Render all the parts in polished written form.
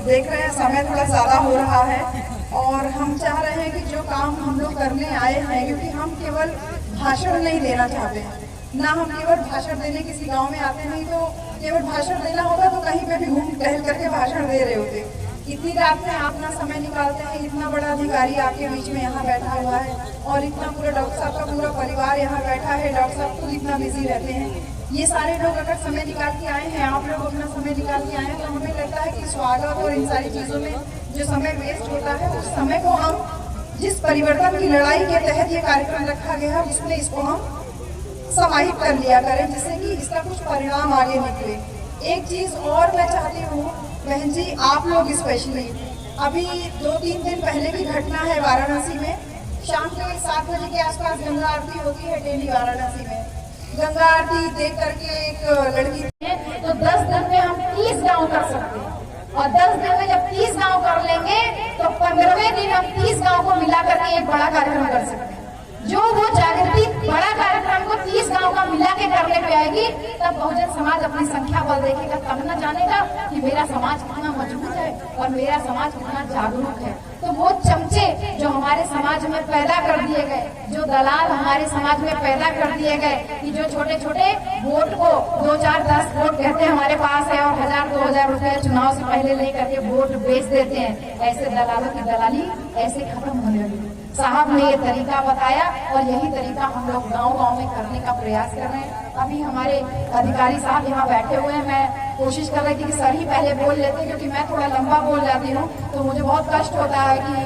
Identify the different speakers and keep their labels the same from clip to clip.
Speaker 1: देख रहे हैं समय थोड़ा ज़्यादा हो रहा है और हम चाह रहे हैं कि जो काम हम लोग करने आए हैं, क्योंकि हम केवल भाषण नहीं देना चाहते हैं, ना हम केवल भाषण देने किसी गांव में आते नहीं तो केवल भाषण देना होगा तो कहीं पे भी घूम टहल करके भाषण दे रहे होते। इतनी रात में आप अपना समय निकालते हैं, इतना बड़ा अधिकारी आपके बीच में यहाँ बैठा हुआ है और इतना पूरा डॉक्टर साहब का पूरा परिवार यहाँ बैठा है, डॉक्टर साहब खुद इतना बिजी रहते हैं। ये सारे लोग अगर समय निकाल के आए हैं, आप लोग अपना समय निकाल के आए हैं, तो हमें लगता है कि स्वागत और इन सारी चीज़ों में जो समय वेस्ट होता है उस समय को हम जिस परिवर्तन की लड़ाई के तहत ये कार्यक्रम रखा गया है उसमें इसको हम समाहित कर लिया करें, जिससे कि इसका कुछ परिणाम आगे निकले। एक चीज़ और मैं चाहती हूँ बहन जी, आप लोग स्पेशली, अभी 2-3 दिन पहले की घटना है वाराणसी में, शाम के 7 बजे के आसपास गंगा आरती होती है डेली वाराणसी में। गंगा आरती देख करके एक लड़की
Speaker 2: तो 10 दिन में हम 30 गांव कर सकते हैं और 10 दिन में जब 30 गांव कर लेंगे तो 15वें दिन हम 30 गांव को मिला करके एक बड़ा कार्यक्रम कर सकते हैं। जो वो जागृति बड़ा कार्यक्रम को 30 गांव का मिला के करने पे आएगी, तब बहुजन समाज अपनी संख्या बल देखेगा, तब न जानेगा कि मेरा समाज कितना मजबूत है और मेरा समाज कितना जागरूक है। तो वो चमचे जो हमारे समाज में पैदा कर दिए गए, जो दलाल हमारे समाज में पैदा कर दिए गए कि जो छोटे छोटे वोट को 2-4-10 वोट कहते हैं हमारे पास है और 1000-2000 रुपए चुनाव से पहले लेकर के वोट बेच देते हैं, ऐसे दलालों की दलाली ऐसे खत्म होने लगी। साहब ने ये तरीका बताया और यही तरीका हम लोग गांव-गांव में करने का प्रयास कर रहे हैं। अभी हमारे अधिकारी साहब यहाँ बैठे हुए हैं, मैं कोशिश कर रही थी कि सर ही पहले बोल लेते, क्योंकि मैं थोड़ा लंबा बोल जाती हूँ तो मुझे बहुत कष्ट होता है कि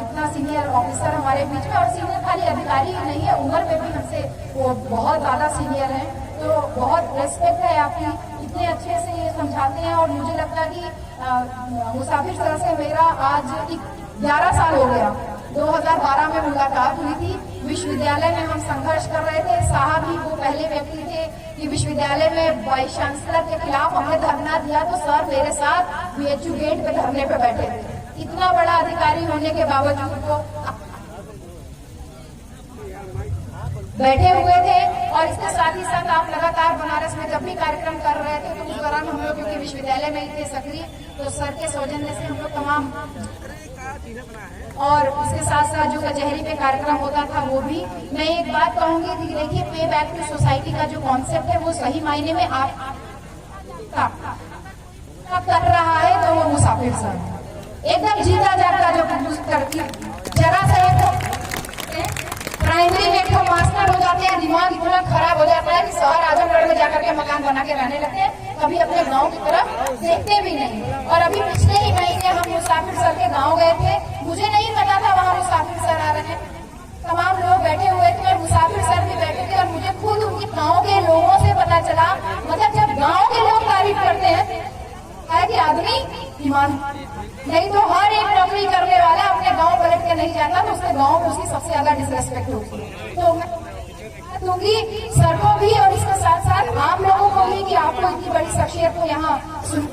Speaker 2: इतना सीनियर ऑफिसर हमारे बीच में, और सीनियर खाली अधिकारी ही नहीं है, उम्र में भी हमसे वो बहुत ज्यादा सीनियर है, तो बहुत रेस्पेक्ट है आपकी, इतने अच्छे से ये समझाते हैं। और मुझे लगता है कि मुसाफिर सर से मेरा आज 11 साल हो गया। 2012 में मुलाकात हुई थी, विश्वविद्यालय में हम संघर्ष कर रहे थे। साहब ही वो पहले व्यक्ति थे कि विश्वविद्यालय में वाइस चांसलर के खिलाफ हमने धरना दिया तो सर मेरे साथ बीएचयू गेट पे धरने पे बैठे थे। इतना बड़ा अधिकारी होने के बावजूद वो बैठे हुए थे। और इसके साथ ही साथ आप लगातार बनारस में जब भी कार्यक्रम कर रहे थे तो उस दौरान हम लोग क्योंकि विश्वविद्यालय में ही थे सक्रिय, तो सर के सौजन्य से हम लोग तमाम, और इसके साथ साथ जो कचहरी पे कार्यक्रम होता था वो भी। मैं एक बात कहूंगी कि देखिए, पे बैक टू सोसाइटी का जो कॉन्सेप्ट है वो सही मायने में आप कर रहा है तो वो मुसाफिर सर एकदम जीता जागता जो करती, जरा सा एक प्राइमरी में तो मास्टर हो जाते हैं, दिमाग इतना खराब हो जाता है कि शहर आजमगढ़ में जाकर के मकान बना के रहने लगते हैं, कभी अपने गांव की तरफ देखते भी नहीं। और अभी पिछले ही महीने हम मुसाफिर सर के गांव गए थे, मुझे नहीं पता था वहाँ मुसाफिर सर आ रहे हैं, तमाम लोग बैठे हुए थे और मुसाफिर सर भी बैठे थे और मुझे खुद उनके गाँव के लोगों से पता चला, मतलब जब गाँव के लोग तारीफ करते हैं है कि आदमी ईमान, नहीं तो हर एक नौकरी करने वाला अपने गांव पलट के नहीं जाता तो उसके गांव में उसकी सबसे ज्यादा डिसरेस्पेक्ट होती है। तो मैं दूंगी सर को भी और इसके साथ साथ आप लोगों को भी कि आपको इतनी बड़ी शख्सियत को यहाँ सुन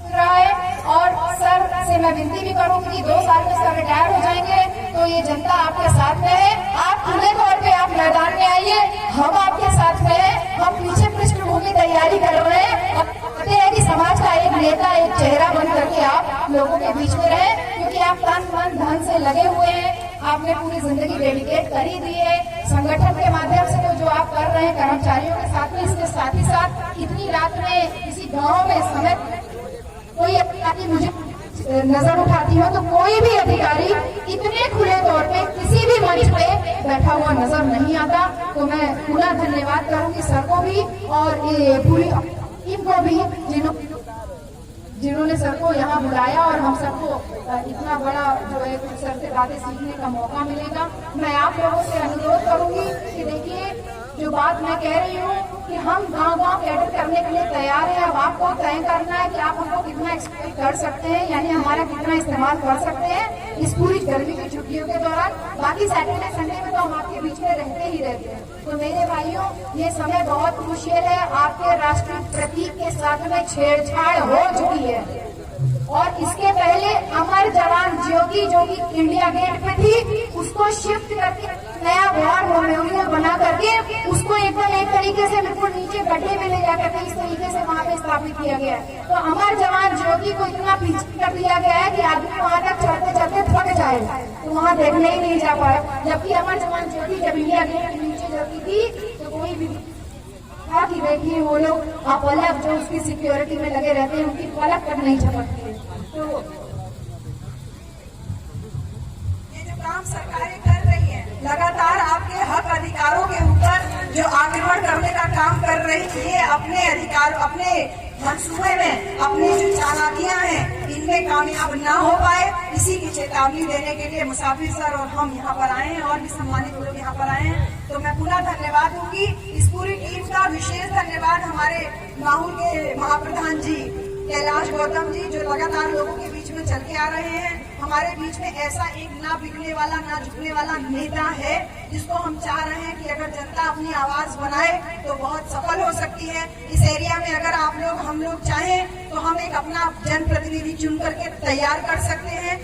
Speaker 2: रहा है। और सर से मैं विनती भी करूंगी कि 2 साल में सर रिटायर हो जाएंगे तो ये जनता आपके साथ में है, आप खुले तौर पे आप मैदान में आइए, हम आपके साथ में है, हम पीछे पृष्ठभूमि तैयारी कर रहे हैं और कहते हैं कि समाज का एक नेता, एक चेहरा बन करके आप लोगों के बीच में रहे, क्योंकि आप तन मन धन से लगे हुए हैं, आपने पूरी जिंदगी डेडिकेट कर ही दी है संगठन के माध्यम से। तो जो आप कर रहे हैं कर्मचारियों के साथ में, इसके साथ ही साथ इतनी रात में किसी गाँव में समय कोई अधिकारी मुझे नजर उठाती हो तो कोई भी अधिकारी इतने खुले तौर पे किसी भी मंच पे बैठा हुआ नजर नहीं आता। तो मैं पूरा धन्यवाद करूंगी सर को भी और ये पूरी टीम को भी जिन्होंने सर को यहाँ बुलाया और हम सबको इतना बड़ा जो है सर से बातें सीखने का मौका मिलेगा। मैं आप लोगों से अनुरोध करूंगी कि देखिए, जो बात मैं कह रही हूँ कि हम गांव-गांव कैडर करने के लिए तैयार हैं, अब आपको तय करना है कि आप हमको कितना एक्सपेक्ट कर सकते हैं, यानी हमारा कितना इस्तेमाल कर सकते हैं इस पूरी गर्मी की छुट्टियों के दौरान। बाकी सैटरडे संडे में तो हम आपके बीच में रहते ही रहते हैं। तो मेरे भाइयों, ये समय बहुत क्रूशियल है, आपके राष्ट्रीय प्रतीक के साथ में छेड़छाड़ हो चुकी है और इसके पहले अमर जवान ज्योति जो कि इंडिया गेट पे थी उसको शिफ्ट करके नया वॉर मेमोरियल बना करके उसको एकदम एक तरीके से बिल्कुल नीचे गड्ढे में ले जाकर के इस तरीके से वहाँ पे स्थापित किया गया है। तो अमर जवान ज्योति को इतना पीछे है तो वहाँ देखने ही नहीं जा पाए। जबकि अमर जवान ज्योति जब इंडिया गेट के नीचे जाती थी तो कोई भी था कि देखिए वो लोग पलक जो उसकी सिक्योरिटी में लगे रहते हैं उनकी पलक पर नहीं झपकती है। तो
Speaker 1: ये जो काम सरकारें कर रही है, लगातार आपके हक अधिकारों के ऊपर जो आक्रमण करने का काम कर रही है, अपने अधिकार अपने मंसूबे में अपनी जो चालाकियां हैं इनमें कामयाब ना हो पाए, इसी की चेतावनी देने के लिए मुसाफिर सर और हम यहाँ पर आए हैं और भी सम्मानित लोग यहाँ पर आए हैं। तो मैं पुनः धन्यवाद दूंगी इस पूरी टीम का। विशेष धन्यवाद हमारे माहौल के महाप्रधान जी कैलाश गौतम जी जो लगातार लोगों के बीच में चल के आ रहे हैं। हमारे बीच में ऐसा एक ना बिकने वाला ना झुकने वाला नेता है जिसको हम चाह रहे हैं कि अगर जनता अपनी आवाज बनाए तो बहुत सफल हो सकती है। इस एरिया में अगर आप लोग हम लोग चाहें तो हम एक अपना जनप्रतिनिधि चुन करके तैयार कर सकते हैं।